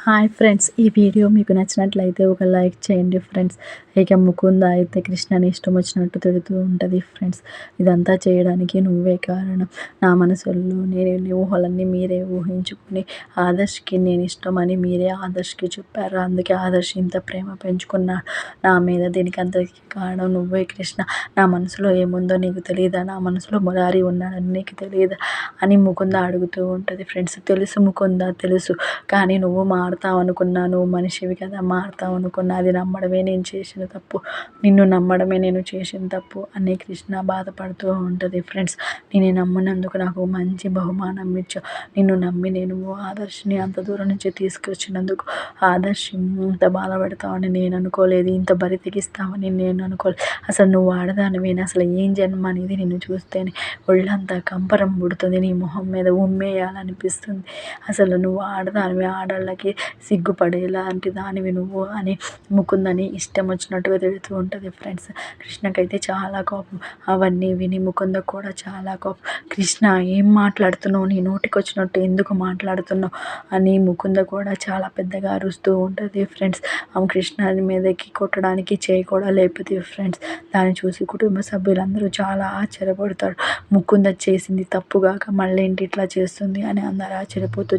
Hi friends, ఈ video మీకు నచ్చినట్లయితే ఒక లైక్ చేయండి ఫ్రెండ్స్. ఇక ముకుంద అయితే కృష్ణని ఇష్టం వచ్చినట్టు తిడుతూ ఉంటుంది ఫ్రెండ్స్. ఇదంతా చేయడానికి నువ్వే కారణం. నా మనసులో నేను ఊహలన్నీ మీరే ఊహించుకుని ఆదర్శ్కి నేను ఇష్టమని మీరే ఆదర్శ్కి చెప్పారు. అందుకే ఆదర్శ్ ఇంత ప్రేమ పెంచుకున్నాడు నా మీద. దీనికి అంతకి కారణం నువ్వే కృష్ణ. నా మనసులో ఏముందో నీకు తెలియదా? నా మనసులో మురారి ఉన్నాడని నీకు తెలియదా అని ముకుంద అడుగుతూ ఉంటుంది ఫ్రెండ్స్. తెలుసు ముకుంద, తెలుసు. కానీ నువ్వు మారుతావు అనుకున్నా, నువ్వు మనిషివి కదా, మారుతావు అనుకున్నా. అది నమ్మడమే నేను చేసిన తప్పు, నిన్ను నమ్మడమే నేను చేసిన తప్పు అని కృష్ణ బాధపడుతూ ఉంటుంది ఫ్రెండ్స్. నేను నమ్మినందుకు నాకు మంచి బహుమానం ఇచ్చావు. నిన్ను నమ్మి నేను ఆదర్శ్ని అంత దూరం నుంచి తీసుకొచ్చినందుకు ఆదర్శ్ ఇంత బాధపడతావని నేను అనుకోలేదు, ఇంత బరి తెగిస్తావని నేను అనుకోలేదు. అసలు నువ్వు ఆడదానివేనా? అసలు ఏం జన్మ అనేది నిన్ను చూస్తేనే ఒళ్ళంతా కంపరం పుడుతుంది, నీ మొహం మీద ఉమ్మేయాలనిపిస్తుంది. అసలు నువ్వు ఆడదానివి, ఆడళ్ళకి సిగ్గుపడేలాంటి దానివి నువ్వు అని ముకుందని ఇష్టం వచ్చినట్టుగా తిడుతూ ఉంటుంది ఫ్రెండ్స్. కృష్ణకైతే చాలా కోపం. అవన్నీ విని ముకుంద కూడా చాలా కోపం. కృష్ణ, ఏం మాట్లాడుతున్నావు? నీ నోటికి వచ్చినట్టు ఎందుకు మాట్లాడుతున్నావు అని ముకుంద కూడా చాలా పెద్దగా అరుస్తూ ఉంటుంది ఫ్రెండ్స్. ఆమె కృష్ణ మీదకి కొట్టడానికి చేయి కూడా లేపుతుంది ఫ్రెండ్స్. దాన్ని చూసి కుటుంబ సభ్యులందరూ చాలా ఆశ్చర్యపడతారు. ముకుంద చేసింది తప్పుగాక మళ్ళీ ఏంటి ఇట్లా చేస్తుంది అని అందరూ ఆశ్చర్యపోతూ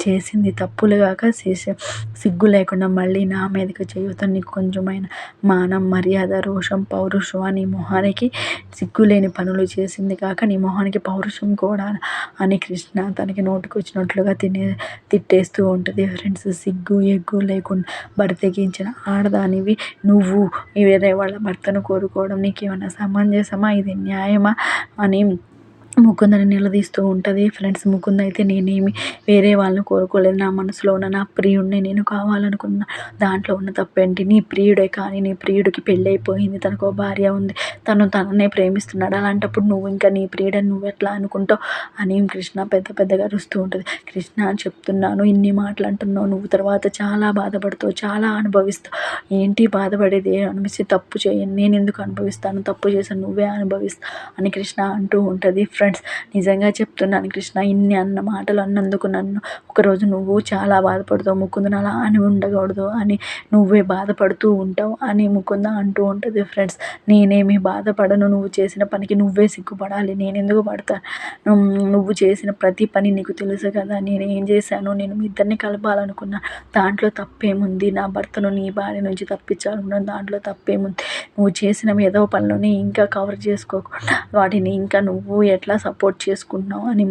చేసింది తప్పులుగాక సిగ్గు లేకుండా మళ్ళీ నా మీదకి చేయొద్దు. నీకు కొంచెమైన మానం, మర్యాద, రోషం, పౌరుషం నీ మొహానికి సిగ్గులేని పనులు చేసింది కాక నీ మొహానికి పౌరుషం కూడా అని కృష్ణ తనకి నోటికి వచ్చినట్లుగా తిట్టేస్తూ ఉంటుంది ఫ్రెండ్స్. సిగ్గు ఎగ్గు లేకుండా భర్త తెగించిన ఆడదానివి నువ్వు వేరే వాళ్ళ భర్తను కోరుకోవడం నీకేమైనా సమంజసమా? ఇది న్యాయమా అని ముకుందని నిలదీస్తూ ఉంటుంది ఫ్రెండ్స్. ముకుంద అయితే నేనేమి వేరే వాళ్ళని కోరుకోలేదు, నా మనసులో ఉన్న నా ప్రియుడిని నేను కావాలనుకున్నా. దాంట్లో ఉన్న తప్పేంటి? నీ ప్రియుడే, కానీ నీ ప్రియుడికి పెళ్ళి అయిపోయింది, తనకు భార్య ఉంది, తననే ప్రేమిస్తున్నాడు. అలాంటప్పుడు నువ్వు ఇంకా నీ ప్రియుడని నువ్వు ఎట్లా అనుకుంటావు అని కృష్ణ పెద్దగా అరుస్తూ ఉంటుంది. కృష్ణ చెప్తున్నాను, ఇన్ని మాటలు అంటున్నావు, నువ్వు తర్వాత చాలా బాధపడతావు, చాలా అనుభవిస్తావు. ఏంటి బాధపడేది? అనిపిస్తే తప్పు చేయను, నేను ఎందుకు అనుభవిస్తాను? తప్పు చేశాను, నువ్వే అనుభవిస్తావు అని కృష్ణ అంటూ ఉంటుంది ఫ్రెండ్స్. నిజంగా చెప్తున్నాను కృష్ణ, ఇన్ని మాటలు అన్నందుకు నన్ను ఒకరోజు నువ్వు చాలా బాధపడతావు. ముకుందను అలా అని ఉండకూడదు అని నువ్వే బాధపడుతూ ఉంటావు అని ముకుంద అంటూ ఉంటుంది ఫ్రెండ్స్. నేనేమి బాధపడను, నువ్వు చేసిన పనికి నువ్వే సిగ్గుపడాలి, నేను ఎందుకు పడతాను? నువ్వు చేసిన ప్రతి పని నీకు తెలుసు కదా. నేను ఏం చేశాను? నేను మీ ఇద్దరిని కలపాలనుకున్నా, దాంట్లో తప్పేముంది? నా భర్తను నీ భార్య నుంచి తప్పించాలనుకున్నాను, దాంట్లో తప్పేముంది? నువ్వు చేసిన ఏదో పనులని ఇంకా కవర్ చేసుకోకుండా వాటిని ఇంకా నువ్వు ఎట్లా సపోర్ట్ చేసుకుంటున్నావు అని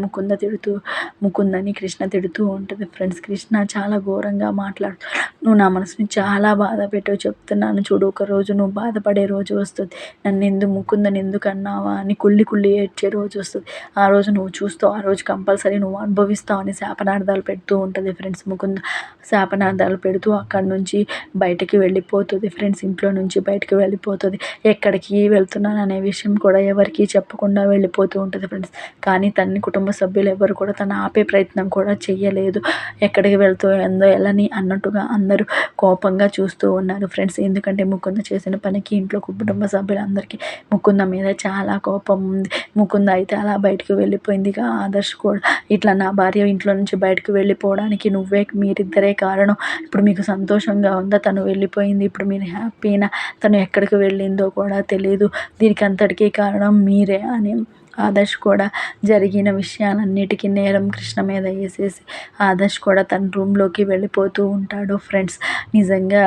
ముకుందని కృష్ణ తిడుతూ ఉంటుంది ఫ్రెండ్స్. కృష్ణ చాలా ఘోరంగా మాట్లాడుతూ, నువ్వు నా మనసుని చాలా బాధ పెట్టావు, చెప్తున్నాను చూడు, ఒకరోజు నువ్వు బాధపడే రోజు వస్తుంది. నన్ను ముకుందని ఎందుకు అన్నావా అని కుళ్ళి ఏడ్చే రోజు వస్తుంది. ఆ రోజు నువ్వు చూస్తావు, ఆ రోజు కంపల్సరీ నువ్వు అనుభవిస్తావు అని శాపనార్థాలు పెడుతూ ఉంటుంది ఫ్రెండ్స్. ముకుంద శాపనార్థాలు పెడుతూ అక్కడి నుంచి బయటకి వెళ్ళిపోతుంది ఫ్రెండ్స్. ఇంట్లో నుంచి బయటకు వెళ్ళిపోతుంది. ఎక్కడికి వెళ్తున్నాను అనే విషయం కూడా ఎవరికి చెప్పకుండా వెళ్ళిపోతూ ఉంటుంది ఫ్రెండ్స్. కానీ తన్ని కుటుంబ సభ్యులు ఎవరు కూడా తను ఆపే ప్రయత్నం కూడా చెయ్యలేదు. ఎక్కడికి వెళ్తుందో ఎలాని అన్నట్టుగా అందరూ కోపంగా చూస్తూ ఉన్నారు ఫ్రెండ్స్. ఎందుకంటే ముకుంద చేసిన పనికి ఇంట్లో కుటుంబ సభ్యులందరికీ ముకుంద మీద చాలా కోపం ఉంది. ముకుంద అయితే అలా బయటకు వెళ్ళిపోయింది. ఆదర్శ్ కూడా ఇట్లా నా భార్య ఇంట్లో నుంచి బయటకు వెళ్ళిపోవడానికి మీరిద్దరే కారణం. ఇప్పుడు మీకు సంతోషంగా ఉందా? తను వెళ్ళిపోయింది, ఇప్పుడు మీరు హ్యాపీనా? తను ఎక్కడికి వెళ్ళిందో కూడా తెలియదు, దీనికి అంతటికీ కారణం మీరే అని ఆదర్శ్ కూడా జరిగిన విషయాలన్నిటికీ నేరం కృష్ణ మీద వేసేసి ఆదర్శ్ కూడా తన రూమ్లోకి వెళ్ళిపోతూ ఉంటాడు ఫ్రెండ్స్. నిజంగా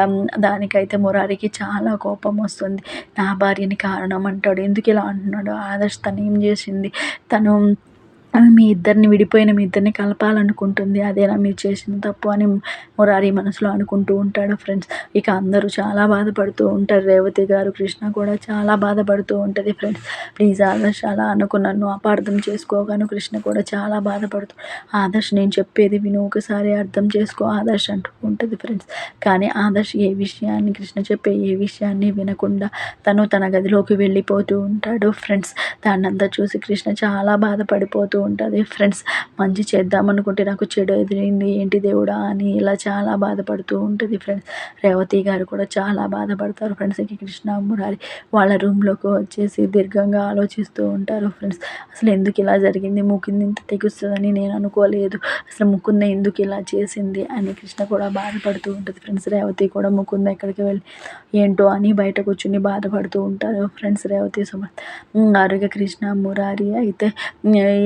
దానికైతే మురారికి చాలా కోపం వస్తుంది. నా భార్యని కారణం అంటాడు, ఎందుకు ఇలా అంటున్నాడు? ఆదర్శ్ తను ఏం చేసింది? తను మీ ఇద్దరిని విడిపోయిన మీ ఇద్దరిని కలపాలనుకుంటుంది, అదేనా మీరు చేసిన తప్పు అని మురారి మనసులో అనుకుంటూ ఉంటాడు ఫ్రెండ్స్. ఇక అందరూ చాలా బాధపడుతూ ఉంటారు. రేవతి గారు, కృష్ణ కూడా చాలా బాధపడుతూ ఉంటుంది ఫ్రెండ్స్. ప్లీజ్ ఆదర్శ్ అలా అనుకు, నన్ను అపార్థం చేసుకోగాను. కృష్ణ కూడా చాలా బాధపడుతూ, ఆదర్శ్ నేను చెప్పేది విను, ఒకసారి అర్థం చేసుకో ఆదర్శ్ అంటూ ఉంటుంది ఫ్రెండ్స్. కానీ ఆదర్శ్ కృష్ణ చెప్పే ఏ విషయాన్ని వినకుండా తను తన గదిలోకి వెళ్ళిపోతూ ఉంటాడు ఫ్రెండ్స్. దాన్నంతా చూసి కృష్ణ చాలా బాధపడిపోతూ ఉంటుంది ఫ్రెండ్స్. మంచి చేద్దామనుకుంటే నాకు చెడు ఎదురైంది ఏంటి దేవుడా అని ఇలా చాలా బాధపడుతూ ఉంటుంది ఫ్రెండ్స్. రేవతి గారు కూడా చాలా బాధపడతారు ఫ్రెండ్స్. ఇక కృష్ణ మురారి వాళ్ళ రూమ్లోకి వచ్చేసి దీర్ఘంగా ఆలోచిస్తూ ఉంటారు ఫ్రెండ్స్. అసలు ఎందుకు ఇలా జరిగింది, ముకుంద ఇంత తెగుస్తుందని నేను అనుకోలేదు, అసలు ముకుంద ఎందుకు ఇలా చేసింది అని కృష్ణ కూడా బాధపడుతూ ఉంటుంది ఫ్రెండ్స్. రేవతి కూడా ముకుంద ఎక్కడికి వెళ్ళి ఏంటో అని బయట కూర్చుని బాధపడుతూ ఉంటారు ఫ్రెండ్స్. రేవతి సుమంత్ ఆరోగ్య కృష్ణ మురారి అయితే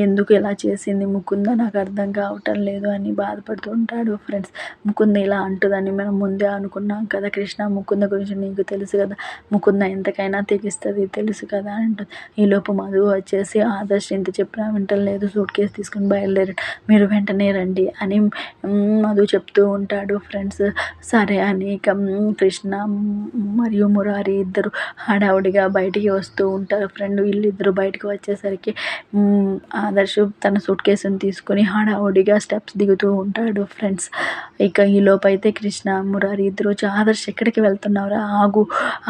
ఎందుకు ఇలా చేసింది ముకుంద నాకు అర్థం కావటం లేదు అని బాధపడుతూ ఉంటాడు ఫ్రెండ్స్. ముకుంద ఇలా అంటుందని మనం ముందే అనుకున్నాం కదా కృష్ణ, ముకుంద గురించి నీకు తెలుసు కదా, ముకుంద ఎంతకైనా తెగిస్తుంది తెలుసు కదా అంటుంది. ఈలోపు మధు వచ్చేసి ఆదర్శ్ ఇంత చెప్పినా వింటలేదు, సూట్ కేసు తీసుకుని బయలుదేరాడు, మీరు వెంటనే రండి అని మధు చెప్తూ ఉంటాడు ఫ్రెండ్స్. సరే అని ఇక కృష్ణ మరియు మురారి ఇద్దరు హడావుడిగా బయటికి వస్తూ ఉంటారు ఫ్రెండ్. వీళ్ళిద్దరూ బయటకు వచ్చేసరికి ఆదర్శ్ తన సూట్ కేసుని తీసుకొని హడావుడిగా స్టెప్స్ దిగుతూ ఉంటాడు ఫ్రెండ్స్. ఇక ఈలోపు అయితే కృష్ణ మురారి ఇద్దరు వచ్చి ఆదర్శ్ ఎక్కడికి వెళ్తున్నావురా,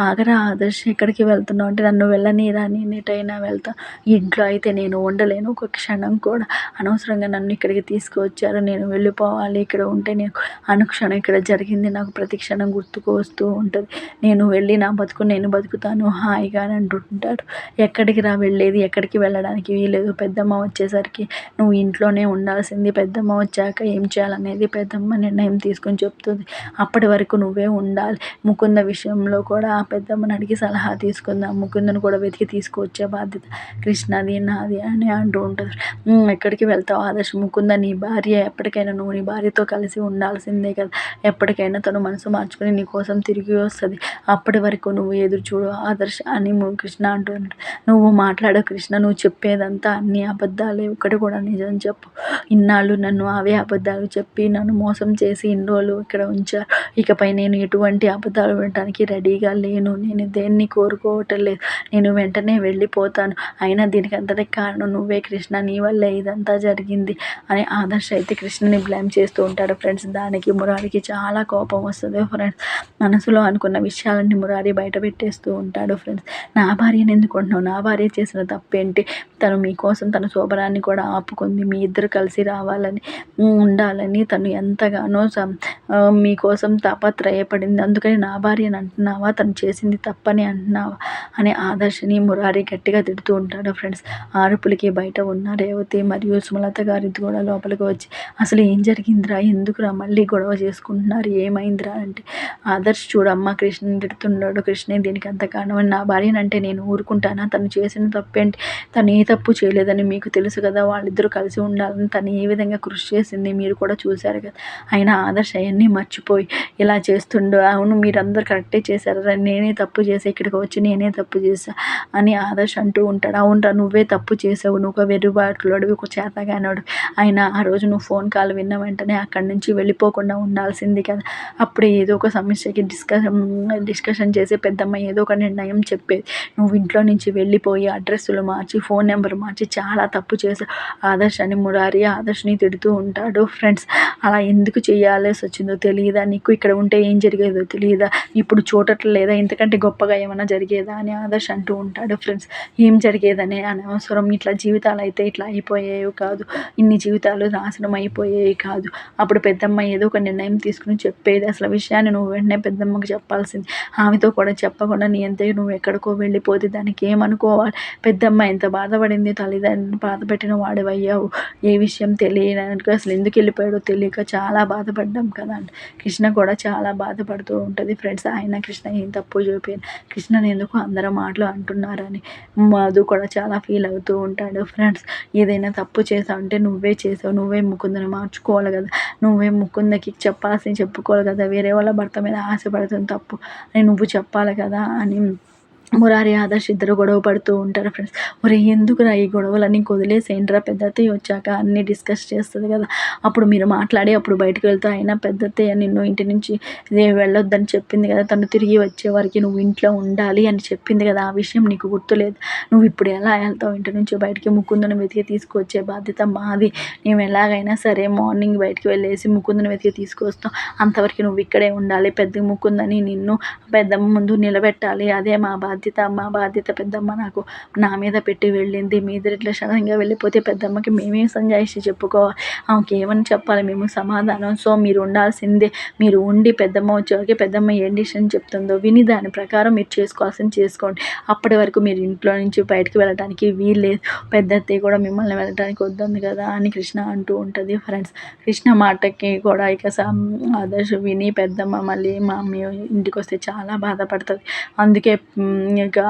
ఆగరా ఆదర్శ్ ఎక్కడికి వెళ్తున్నావు అంటే నన్ను వెళ్ళనీరా, నేను ఎటైనా వెళ్తా, ఇంట్లో అయితే నేను ఉండలేను ఒక క్షణం కూడా, అనవసరంగా నన్ను ఇక్కడికి తీసుకువచ్చారు, నేను వెళ్ళిపోవాలి, ఇక్కడ ఉంటే నేను అనుక్షణం ఇక్కడ జరిగింది నాకు ప్రతి క్షణం గుర్తుకు వస్తూ ఉంటుంది, నేను వెళ్ళి నా బతుకు నేను బతుకుతాను హాయిగా అని అంటుంటాడు. ఎక్కడికి రా వెళ్ళేది, ఎక్కడికి వెళ్ళడానికి వీలేదు, పెద్దమ్మ వచ్చేసరికి నువ్వు ఇంట్లోనే ఉండాల్సింది, పెద్దమ్మ వచ్చాక ఏం చేయాలనేది పెద్దమ్మ నిర్ణయం తీసుకొని చెప్తుంది, అప్పటి వరకు నువ్వే ఉండాలి, ముకుంద విషయంలో కూడా ఆ పెద్దమ్మని అడిగి సలహా తీసుకుందాం, ముకుందను కూడా వెతికి తీసుకువచ్చే బాధ్యత కృష్ణది నాది అని అంటూ ఉంటుంది. ఎక్కడికి వెళ్తావు ఆదర్శ్, ముకుంద నీ భార్య, ఎప్పటికైనా నువ్వు నీ భార్యతో కలిసి ఉండాల్సిందే కదా, ఎప్పటికైనా తను మనసు మార్చుకుని నీ కోసం తిరిగి వస్తుంది, అప్పటి వరకు నువ్వు ఎదురు చూడు ఆదర్శ్ అని కృష్ణ అంటున్నాడు. నువ్వు మాట్లాడు కృష్ణ, నువ్వు చెప్పేదంతా అన్ని అబద్ధాలే, ఒకటి కూడా నిజం చెప్పు, ఇన్నాళ్ళు నన్ను అవే అబద్ధాలు చెప్పి నన్ను మోసం చేసి ఇన్ని రోజులు ఇక్కడ ఉంచారు, ఇకపై నేను ఎటువంటి అబద్ధాలు వినడానికి రెడీగా లేను, నేను దేన్ని కోరుకోవటం లేదు, నేను వెంటనే వెళ్ళిపోతాను, అయినా దీనికి అంతటికి కారణం నువ్వే కృష్ణ, నీ వల్లే ఇదంతా జరిగింది అని ఆదర్శ్ అయితే కృష్ణని బ్లేమ్ చేస్తూ ఉంటాడు ఫ్రెండ్స్. దానికి మురారికి చాలా కోపం వస్తుంది ఫ్రెండ్స్. మనసులో అనుకున్న విషయాలన్నీ మురారి బయట పెట్టేస్తూ ఉంటాడు ఫ్రెండ్స్. నా భార్యను ఎందుకుంటున్నావు, నా భార్య చేసిన తప్పేంటి, తను మీకోసం తన శోభనాన్ని కూడా ఆపుకుంది, మీ ఇద్దరు కలిసి రావాలని ఉండాలని తను ఎంతగానో మీకోసం తాపత్రయపడింది, అందుకని నా భార్యని అంటున్నావా, తను చేసింది తప్పని అంటున్నావా అని ఆదర్శని మురారి గట్టిగా తిడుతూ ఉంటాడు ఫ్రెండ్స్. ఆరుపులకి బయట ఉన్న రేవతి మరియు సుమలత గారి కూడా లోపలికి వచ్చి అసలు ఏం జరిగిందిరా, ఎందుకురా మళ్ళీ గొడవ చేసుకుంటున్నారు, ఏమైందిరా అంటే ఆదర్శ్ చూడమ్మా కృష్ణని తిడుతున్నాడు, కృష్ణే దీనికి అంత కారణం, నా భార్యనంటే నేను ఊరుకుంటానా, తను చేసిన తప్పేంటి, తను ఏ తప్పు చేయలేదని మీకు తెలుసు కదా, వాళ్ళిద్దరూ కలిసి ఉండాలని తను ఏ విధంగా కృషి చేసింది మీరు కూడా చూశారు కదా, అయినా ఆదర్శ్ అవన్నీ మర్చిపోయి ఇలా చేస్తుండో, అవును మీరందరూ కరెక్టే చేశారు, నేనే తప్పు చేసి ఇక్కడికి వచ్చి నేనే తప్పు చేశా అని ఆదర్శ్ అంటూ ఉంటాడు. అవునరా నువ్వే తప్పు చేసావు, నువ్వు ఒక వెర్రుబాటులోడు, ఒక చేతగానోడు, అయినా ఆ రోజు నువ్వు ఫోన్ కాల్ విన్న వెంటనే అక్కడి నుంచి వెళ్ళిపోకుండా ఉండాల్సింది కదా, అప్పుడే ఏదో ఒక సమస్యకి డిస్కషన్ చేసి పెద్దమ్మ ఏదో ఒక నిర్ణయం చెప్పేది, నువ్వు ఇంట్లో నుంచి వెళ్ళిపోయి అడ్రస్లు మార్చి ఫోన్ నెంబర్ మార్చి చాలా తప్పు చేసావు ఆదర్శ్ అని మురారి ఆదర్శ్ని తిడుతూ ఉంటాడు ఫ్రెండ్స్. అలా ఎందుకు చేయాల్సి వచ్చిందో తెలియదా నీకు, ఇక్కడ ఉంటే ఏం జరిగేదో తెలియదా, ఇప్పుడు చూడట్లేదు లేదా, ఇంతకంటే గొప్పగా ఏమైనా జరిగేదా అని ఆదర్శ్ అంటూ ఉంటాడు ఫ్రెండ్స్. ఏం జరిగేదనే అనవసరం, ఇట్లా జీవితాలు అయితే ఇట్లా అయిపోయేవి కాదు, ఇన్ని జీవితాలు నాశనం అయిపోయేవి కాదు, అప్పుడు పెద్దమ్మ ఏదో ఒక నిర్ణయం తీసుకుని చెప్పేది, అసలు విషయాన్ని నువ్వు వెంటనే పెద్దమ్మకి చెప్పాల్సింది, ఆమెతో కూడా చెప్పకుండా నీ అంతే నువ్వు ఎక్కడికో వెళ్ళిపోతే దానికి ఏమనుకోవాలి, పెద్దమ్మ ఎంత బాధపడింది, తల్లిదండ్రులు బాధ పెట్టిన వాడివయ్యావు, ఏ విషయం తెలియడానికి అసలు ఎందుకు వెళ్ళిపోయాడో తెలియక చాలా బాధపడ్డాం కదా అంటే కృష్ణ కూడా చాలా బాధపడుతూ ఉంటుంది ఫ్రెండ్స్. ఆయన కృష్ణ ఏం తప్పు చూపాను, కృష్ణని ఎందుకు అందరూ మాటలు అంటున్నారని మధు కూడా చాలా ఫీల్ అవుతూ ఉంటాడు ఫ్రెండ్స్. ఏదైనా తప్పు చేసావు అంటే నువ్వే చేసావు, నువ్వే ముకుందని మార్చుకోవాలి కదా, నువ్వే ముకుందకి చెప్పాల్సింది చెప్పుకోవాలి కదా, వేరే వాళ్ళ భర్త మీద ఆశపడుతుంది తప్పు అని నువ్వు చెప్పాలి కదా అని మురారి ఆదర్శ్ ఇద్దరు గొడవ పడుతూ ఉంటారు ఫ్రెండ్స్. ఒరే ఎందుకురా ఈ గొడవలన్నీ వదిలేసేంట్రా, పెద్దత్తయ్య వచ్చాక అన్నీ డిస్కస్ చేస్తుంది కదా, అప్పుడు మీరు మాట్లాడి అప్పుడు బయటకు వెళ్తా, అయినా పెద్దత్తయ్య నిన్ను ఇంటి నుంచి వెళ్ళొద్దని చెప్పింది కదా, తను తిరిగి వచ్చే వరకు నువ్వు ఇంట్లో ఉండాలి అని చెప్పింది కదా, ఆ విషయం నీకు గుర్తులేదు, నువ్వు ఇప్పుడు ఎలా వెళ్తావు ఇంటి నుంచి బయటికి, ముకుందుని వెతికి తీసుకొచ్చే బాధ్యత మాది, మేము ఎలాగైనా సరే మార్నింగ్ బయటికి వెళ్ళేసి ముకుందుని వెతికి తీసుకొస్తాం, అంతవరకు నువ్వు ఇక్కడే ఉండాలి, పెద్ద ముకుందని నిన్ను పెద్దమ్మ ముందు నిలబెట్టాలి, అదే మా బాధ్యత బాధ్యత, మా బాధ్యత పెద్దమ్మ నాకు నా మీద పెట్టి వెళ్ళింది. మీ ఇద్దరు ఇట్లా సడన్గా వెళ్ళిపోతే పెద్దమ్మకి మేమేం సంజాయిషి చెప్పుకోవాలి, ఆమెకి ఏమని చెప్పాలి మేము సమాధానం. సో మీరు ఉండాల్సిందే, మీరు ఉండి పెద్దమ్మ వచ్చేవరకు పెద్దమ్మ ఏం డిసిషన్ చెప్తుందో విని దాని ప్రకారం మీరు చేసుకోవాల్సింది చేసుకోండి. అప్పటి వరకు మీరు ఇంట్లో నుంచి బయటకు వెళ్ళడానికి వీల్లేదు. పెద్ద అత్తయ్య కూడా మిమ్మల్ని వెళ్ళడానికి వద్దంది కదా అని కృష్ణ అంటూ ఉంటుంది ఫ్రెండ్స్. కృష్ణ మాటకి కూడా ఇక ఆదర్శ్ విని పెద్దమ్మ మళ్ళీ మా మమ్మీ ఇంటికి వస్తే చాలా బాధపడుతుంది. అందుకే ఇక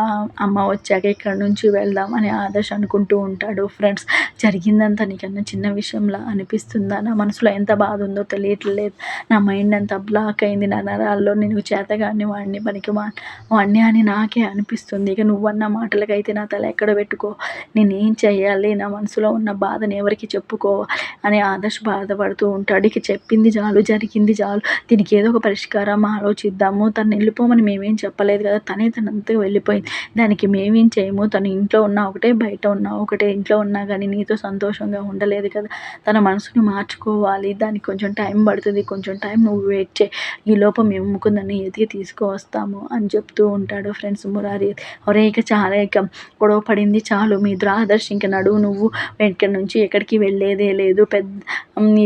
అమ్మ వచ్చాక ఇక్కడ నుంచి వెళ్దాం అని ఆదర్శ్ అనుకుంటూ ఉంటాడు ఫ్రెండ్స్. జరిగిందంతా నీకన్నా చిన్న విషయంలా అనిపిస్తుందా? నా మనసులో ఎంత బాధ ఉందో తెలియట్లేదు. నా మైండ్ అంతా బ్లాక్ అయింది. నా నరాల్లో నేను చేతగాని వాడిని పనికి వాడిని అని నాకే అనిపిస్తుంది. ఇక నువ్వన్న మాటలకైతే నా తల ఎక్కడ పెట్టుకో, నేనేం చెయ్యాలి, నా మనసులో ఉన్న బాధను ఎవరికి చెప్పుకోవాలి అని ఆదర్శ్ బాధపడుతూ ఉంటాడు. ఇక చెప్పింది చాలు, జరిగింది చాలు, దీనికి ఏదో ఒక పరిష్కారం ఆలోచిద్దాము. తను వెళ్ళిపోమని మేమేం చెప్పలేదు కదా, తనంతగా వెళ్ళిపోయింది, దానికి మేమేం చేయము. తను ఇంట్లో ఉన్నా ఒకటే, బయట ఉన్నా ఒకటే. ఇంట్లో ఉన్నా కానీ నీతో సంతోషంగా ఉండలేదు కదా, తన మనసుని మార్చుకోవాలి, దానికి కొంచెం టైం పడుతుంది, కొంచెం టైం నువ్వు వెయిట్ చేయి, ఈ లోపం మేము ముకుందని ఎదిగి తీసుకువస్తాము అని చెప్తూ ఉంటాడు ఫ్రెండ్స్ మురారి. ఒరే ఇక చాలా, ఇక గొడవ పడింది చాలు, మీ ఇద్దరు ఆదర్శ్ ఇంక నడువు, నువ్వు ఇక్కడి నుంచి ఎక్కడికి వెళ్ళేదే లేదు,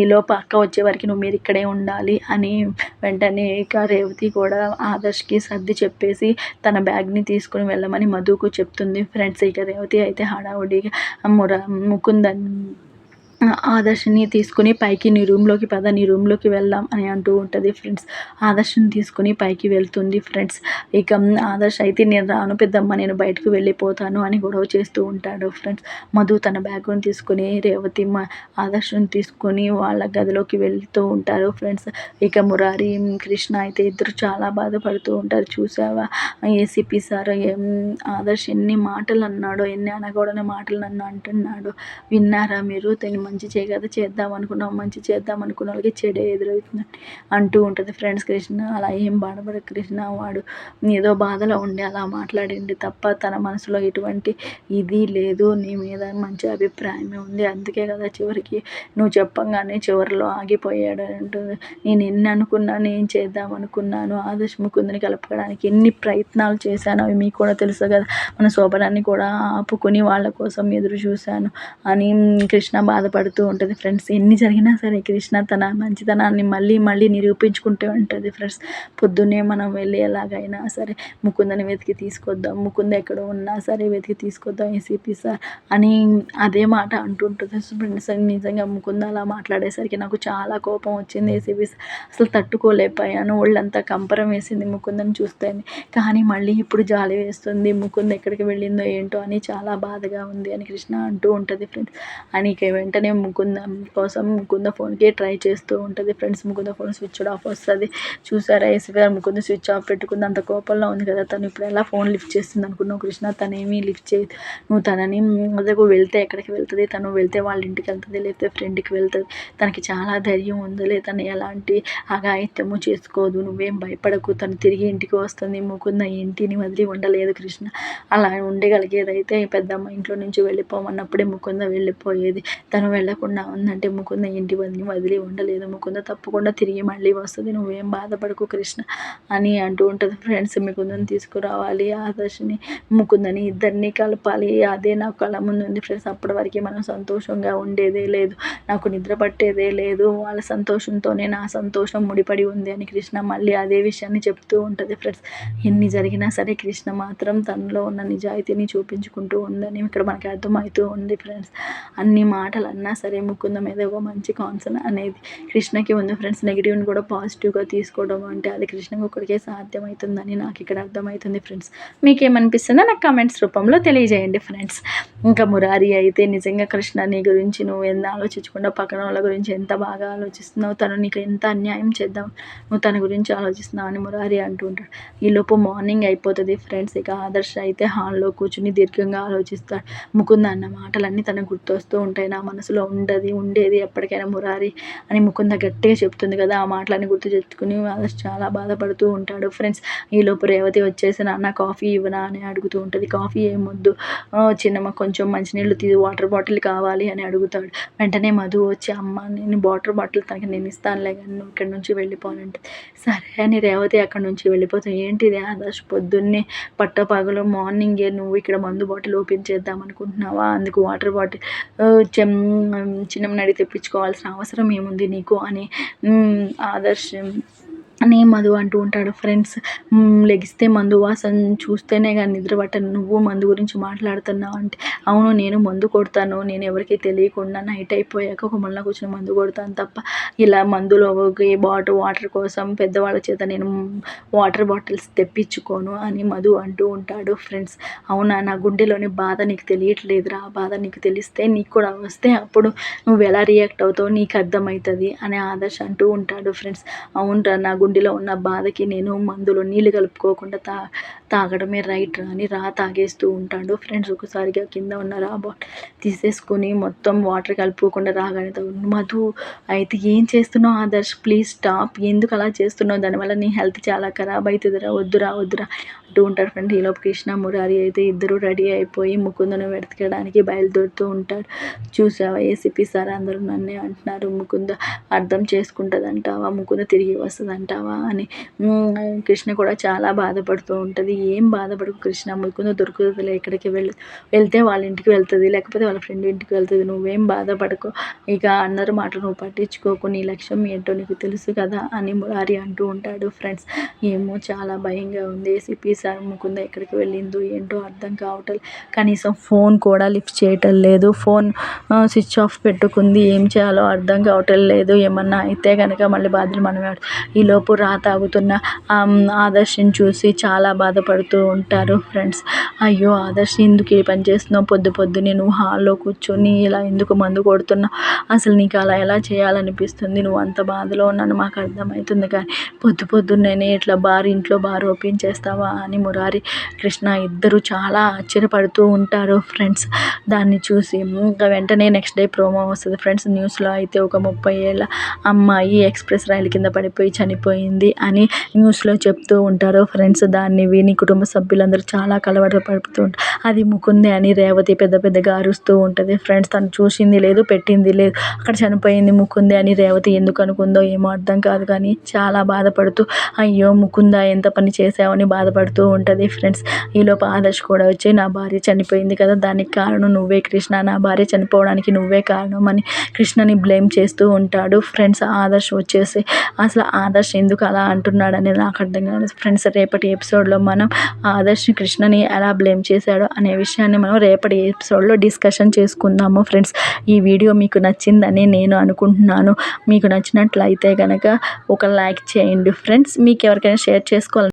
ఈలోపు అక్క వచ్చే వరకు నువ్వు మీరు ఇక్కడే ఉండాలి అని వెంటనే ఇక రేవతి కూడా ఆదర్శ్కి సర్ది చెప్పేసి తన బ్యాగ్ని తీసుకుని వెళ్ళమని మధుకు చెప్తుంది ఫ్రెండ్స్. ఇక రేవతి అయితే హడావుడిగా ముకుందన్ ఆదర్శని తీసుకుని పైకి నీ రూమ్లోకి పద, నీ రూమ్లోకి వెళ్దాం అని అంటూ ఉంటుంది ఫ్రెండ్స్. ఆదర్శని తీసుకుని పైకి వెళ్తుంది ఫ్రెండ్స్. ఇక ఆదర్శ్ అయితే నేను రాను పెద్దమ్మ, నేను బయటకు వెళ్ళిపోతాను అని గొడవ చేస్తూ ఉంటాడు ఫ్రెండ్స్. మధు తన బ్యాగుని తీసుకుని రేవతి ఆదర్శని తీసుకొని వాళ్ళ గదిలోకి వెళ్తూ ఉంటారు ఫ్రెండ్స్. ఇక మురారి కృష్ణ అయితే ఇద్దరు చాలా బాధపడుతూ ఉంటారు. చూసావా ఏసీపీ సార్ ఆదర్శ్ ఎన్ని మాటలు అన్నాడో, ఎన్ని అనకూడని మాటలు నన్ను అంటున్నాడు, విన్నారా మీరు? మంచి చేద్దాం అనుకున్నాం, మంచి చేద్దాం అనుకున్న వాళ్ళకి చెడే ఎదురవుతుందని అంటూ ఉంటుంది ఫ్రెండ్స్. కృష్ణ అలా ఏం బాధపడ కృష్ణ, వాడు ఏదో బాధలో ఉండి అలా మాట్లాడింది తప్ప తన మనసులో ఎటువంటి ఇది లేదు, నీ మీద మంచి అభిప్రాయమే ఉంది, అందుకే కదా చివరికి నువ్వు చెప్పంగానే చివరిలో ఆగిపోయాడు అంటుంది. నేను ఎన్ని అనుకున్నాను, ఏం చేద్దాం అనుకున్నాను, ఆదర్శ్ ముకుందని కలపడానికి ఎన్ని ప్రయత్నాలు చేశాను అవి మీకు కూడా తెలుసు కదా, మన శోభనాన్ని కూడా ఆపుకొని వాళ్ళ కోసం ఎదురు చూశాను అని కృష్ణ బాధపడుతూ ఉంటుంది ఫ్రెండ్స్. ఎన్ని జరిగినా సరే కృష్ణ తన మంచితనాన్ని మళ్ళీ మళ్ళీ నిరూపించుకుంటూ ఉంటుంది ఫ్రెండ్స్. పొద్దున్నే మనం వెళ్ళి ఎలాగైనా సరే ముకుందని వెతికి తీసుకొద్దాం, ముకుంద ఎక్కడో ఉన్నా సరే వెతికి తీసుకొద్దాం ఏసీపీ సార్ అని అదే మాట అంటుంటుంది ఫ్రెండ్స్. నిజంగా ముకుంద అలా మాట్లాడేసరికి నాకు చాలా కోపం వచ్చింది. ఏసీపీ సార్ అసలు తట్టుకోలేకపోయాను, ఒళ్ళంతా కంపరం వేసింది ముకుందని చూస్తేనే. కానీ మళ్ళీ ఇప్పుడు జాలి వేస్తుంది, ముకుంద ఎక్కడికి వెళ్ళిందో ఏంటో అని చాలా బాధగా ఉంది అని కృష్ణ అంటూ ఉంటుంది ఫ్రెండ్స్. అని వెంటనే ముకుంద ఫోన్కి ట్రై చేస్తూ ఉంటుంది friends. Mukunda phone switch off వస్తుంది. చూసారా ఏసీపీ గారు ముకుంద స్విచ్ ఆఫ్ పెట్టుకుంది, అంత కోపంలో ఉంది కదా, తను ఇప్పుడు ఎలా ఫోన్ లిఫ్ట్ చేస్తుంది అనుకున్నావు కృష్ణ? తనేమీ లిఫ్ట్ చేయదు. నువ్వు తనని అదకు వెళ్తే ఎక్కడికి వెళ్తుంది, తను వెళ్తే వాళ్ళ ఇంటికి వెళ్తుంది, లేకపోతే ఫ్రెండ్కి వెళ్తుంది, తనకి చాలా ధైర్యం ఉందిలే, తను ఎలాంటి అఘాయిత్యము చేసుకోదు, నువ్వేం భయపడకు, తను తిరిగి ఇంటికి వస్తుంది. ముకుంద ఇంటిని వదిలి ఉండలేదు కృష్ణ, అలా ఉండగలిగేదైతే పెద్దమ్మ ఇంట్లో నుంచి వెళ్ళిపోమన్నప్పుడే ముకుంద వెళ్ళిపోయేది. తను వెళ్ళకుండా ఉందంటే ముకుంద ఇంటి వదిలి ఉండలేదు, ముకుంద తప్పకుండా తిరిగి మళ్ళీ వస్తుంది, నువ్వేం బాధపడకు కృష్ణ అని అంటూ ఉంటుంది ఫ్రెండ్స్. ముకుందని తీసుకురావాలి, ఆదర్శని ముకుందని ఇద్దరిని కలపాలి, అదే నాకు కళ్ళ ముందు ఉంది ఫ్రెండ్స్. అప్పటి వరకు మనం సంతోషంగా ఉండేదే లేదు, నాకు నిద్ర పట్టేదే లేదు, వాళ్ళ సంతోషంతోనే నా సంతోషం ముడిపడి ఉంది అని కృష్ణ మళ్ళీ అదే విషయాన్ని చెప్తూ ఉంటుంది ఫ్రెండ్స్. ఎన్ని జరిగినా సరే కృష్ణ మాత్రం తనలో ఉన్న నిజాయితీని చూపించుకుంటూ ఉందని ఇక్కడ మనకి అర్థమవుతూ ఉంది ఫ్రెండ్స్. అన్ని మాటలు అన్నా సరే ముకుంద మీద ఒక మంచి కాన్సర్న్ అనేది కృష్ణకి ఉంది ఫ్రెండ్స్. నెగిటివ్ని కూడా పాజిటివ్గా తీసుకోవడం అంటే అది కృష్ణకి ఒక్కడికే సాధ్యమవుతుందని నాకు ఇక్కడ అర్థమవుతుంది ఫ్రెండ్స్. మీకేమనిపిస్తుందో నాకు కామెంట్స్ రూపంలో తెలియజేయండి ఫ్రెండ్స్. ఇంకా మురారి అయితే నిజంగా కృష్ణ నీ గురించి నువ్వు ఎంత ఆలోచించకుండా పక్కన వాళ్ళ గురించి ఎంత బాగా ఆలోచిస్తున్నావు, తను నీకు ఎంత అన్యాయం చేద్దాం నువ్వు తన గురించి ఆలోచిస్తున్నావు అని మురారి అంటూ ఉంటాడు. ఈలోపు మార్నింగ్ అయిపోతుంది ఫ్రెండ్స్. ఇక ఆదర్శ్ అయితే హాల్లో కూర్చుని దీర్ఘంగా ఆలోచిస్తాడు. ముకుంద అన్న మాటలన్నీ తనకు గుర్తొస్తూ ఉంటాయి. నా మనసులో మనసులో ఉండేది ఎప్పటికైనా మురారి అని ముకుంద గట్టిగా చెప్తుంది కదా. ఆ మాటలని గుర్తు తెచ్చుకుని ఆదర్శ్ చాలా బాధపడుతూ ఉంటాడు ఫ్రెండ్స్. ఈలోపు రేవతి వచ్చేసి నాన్న కాఫీ ఇవ్వనా అని అడుగుతూ ఉంటుంది. కాఫీ ఏమొద్దు చిన్నమ్మ కొంచెం మంచినీళ్ళు వాటర్ బాటిల్ కావాలి అని అడుగుతాడు. వెంటనే మధు వచ్చి అమ్మ నేను వాటర్ బాటిల్ తనకి నేను ఇస్తానులే కానీ నువ్వు ఇక్కడి నుంచి వెళ్ళిపోనంటే సరే అని రేవతి అక్కడి నుంచి వెళ్ళిపోతావు. ఏంటిది ఆదర్శ్ పొద్దున్నే పట్టపగలు మార్నింగే నువ్వు ఇక్కడ మందు బాటిల్ ఓపెన్ చేద్దాం అనుకుంటున్నావా? అందుకు వాటర్ బాటిల్ చిన్నమ్మని అడిగి తెప్పించుకోవాల్సిన అవసరం ఏముంది నీకు అని ఆదర్శ్ అని మధు అంటూ ఉంటాడు ఫ్రెండ్స్. లెగిస్తే మందు వాసన చూస్తేనే కానీ నిద్ర పట్టను. నువ్వు మందు గురించి మాట్లాడుతున్నావు అంటే అవును నేను మందు కొడతాను. నేను ఎవరికి తెలియకుండా నైట్ అయిపోయాక ఒక మూలన కూర్చొని మందు కొడతాను తప్ప ఇలా మందులోకి వాటర్ కోసం పెద్దవాళ్ళ చేత నేను వాటర్ బాటిల్స్ తెప్పించుకోను అని మధు అంటూ ఉంటాడు ఫ్రెండ్స్. అవునా నా గుండెలోని బాధ నీకు తెలియట్లేదురా. ఆ బాధ నీకు తెలిస్తే నీకు కూడా వస్తే అప్పుడు నువ్వు ఎలా రియాక్ట్ అవుతావు నీకు అర్థమవుతుంది అని ఆదర్శ్ అంటూ ఉంటాడు ఫ్రెండ్స్. అవునరా నా గుండెలో ఉన్న బాధకి నేను మందులో నీళ్ళు కలుపుకోకుండా తాగడమే రైట్ అని తాగేస్తూ ఉంటాడు ఫ్రెండ్స్. ఒకసారిగా కింద ఉన్న బాటిల్ తీసేసుకుని మొత్తం వాటర్ కలుపుకోకుండా రాగానే మధు అయితే ఏం చేస్తున్నావు ఆదర్శ్ ప్లీజ్ స్టాప్. ఎందుకు అలా చేస్తున్నావు? దానివల్ల నీ హెల్త్ చాలా ఖరాబ్ అవుతుందిరా. వద్దురా అంటూ ఉంటారు ఫ్రెండ్. ఈలోపు కృష్ణ మురారి అయితే ఇద్దరు రెడీ అయిపోయి ముకుందను వెతకడానికి బయలుదేరుతూ ఉంటాడు. చూసావా ఏసీపీ సార్ అందరూ నన్నే అంటున్నారు. ముకుంద అర్థం చేసుకుంటుందంటావా? ముకుంద తిరిగి వస్తుందంటావా అని కృష్ణ కూడా చాలా బాధపడుతూ ఉంటుంది. ఏం బాధపడకు కృష్ణ, ముకుంద దొరుకుతుందిలే. ఎక్కడికి వెళ్తే వాళ్ళ ఇంటికి వెళ్తుంది, లేకపోతే వాళ్ళ ఫ్రెండ్ ఇంటికి వెళ్తుంది. నువ్వేం బాధపడకు. ఇక అందరి మాటలు నువ్వు పట్టించుకోకు. నీ లక్ష్యం ఏంటో నీకు తెలుసు కదా అని మురారి అంటూ ఉంటాడు ఫ్రెండ్స్. ఏమో చాలా భయంగా ఉంది. ఏసీపీ సార్ ముకుంద ఎక్కడికి వెళ్ళిందో ఏంటో అర్థం కావటం. కనీసం ఫోన్ కూడా లిఫ్ట్ చేయటం లేదు. ఫోన్ స్విచ్ ఆఫ్ పెట్టుకుంది. ఏం చేయాలో అర్థం కావటం లేదు. ఏమన్నా అయితే కనుక మళ్ళీ బాధలు మనమే. ఈలోపు తాగుతున్న ఆదర్శని చూసి చాలా బాధపడుతూ ఉంటారు ఫ్రెండ్స్. అయ్యో ఆదర్శ్ ఎందుకు ఈ పని చేస్తున్నావు? పొద్దున్నే నువ్వు హాల్లో కూర్చొని ఇలా ఎందుకు మందు కొడుతున్నావు? అసలు నీకు అలా ఎలా చేయాలనిపిస్తుంది? నువ్వు అంత బాధలో ఉన్నాను మాకు అర్థమవుతుంది. కానీ పొద్దున్నే ఇట్లా ఇంట్లో బార్ ఓపెన్ చేస్తావా అని మురారి కృష్ణ ఇద్దరు చాలా ఆశ్చర్యపడుతూ ఉంటారు ఫ్రెండ్స్. దాన్ని చూసి ఇంకా వెంటనే నెక్స్ట్ డే ప్రోమో వస్తుంది ఫ్రెండ్స్. న్యూస్లో అయితే ఒక 30 ఏళ్ళ అమ్మాయి ఎక్స్ప్రెస్ రైలు కింద పడిపోయి చనిపోయింది అని న్యూస్లో చెప్తూ ఉంటారు ఫ్రెండ్స్. దాన్ని విని కుటుంబ సభ్యులందరూ చాలా కలవరపడుతూ ఉంటారు. అది ముకుందే అని రేవతి పెద్దగా అరుస్తూ ఉంటుంది ఫ్రెండ్స్. తను చూసింది లేదు పెట్టింది లేదు, అక్కడ చనిపోయింది ముకుందే అని రేవతి ఎందుకు అనుకుందో ఏమో అర్థం కాదు. కానీ చాలా బాధపడుతూ అయ్యో ముకుంద ఎంత పని చేసావని బాధపడుతూ ఉంటుంది ఫ్రెండ్స్. ఈలోపు ఆదర్శ్ కూడా వచ్చి నా భార్య చనిపోయింది కదా, దానికి కారణం నువ్వే కృష్ణ, నా భార్య చనిపోవడానికి నువ్వే కారణం అని కృష్ణని బ్లేమ్ చేస్తూ ఉంటాడు ఫ్రెండ్స్. ఆదర్శ్ వచ్చేసి అసలు ఆదర్శ్ ఎందుకు అలా అంటున్నాడు అనేది నాకు అర్థం కాదు ఫ్రెండ్స్. రేపటి ఎపిసోడ్లో మనం ఆదర్శ్ కృష్ణని ఎలా బ్లేమ్ చేశాడు అనే విషయాన్ని మనం రేపటి ఎపిసోడ్లో డిస్కషన్ చేసుకుందాము ఫ్రెండ్స్. ఈ వీడియో మీకు నచ్చిందని నేను అనుకుంటున్నాను. మీకు నచ్చినట్లయితే కనుక ఒక లైక్ చేయండి ఫ్రెండ్స్. మీకు ఎవరికైనా షేర్ చేసుకోవాలి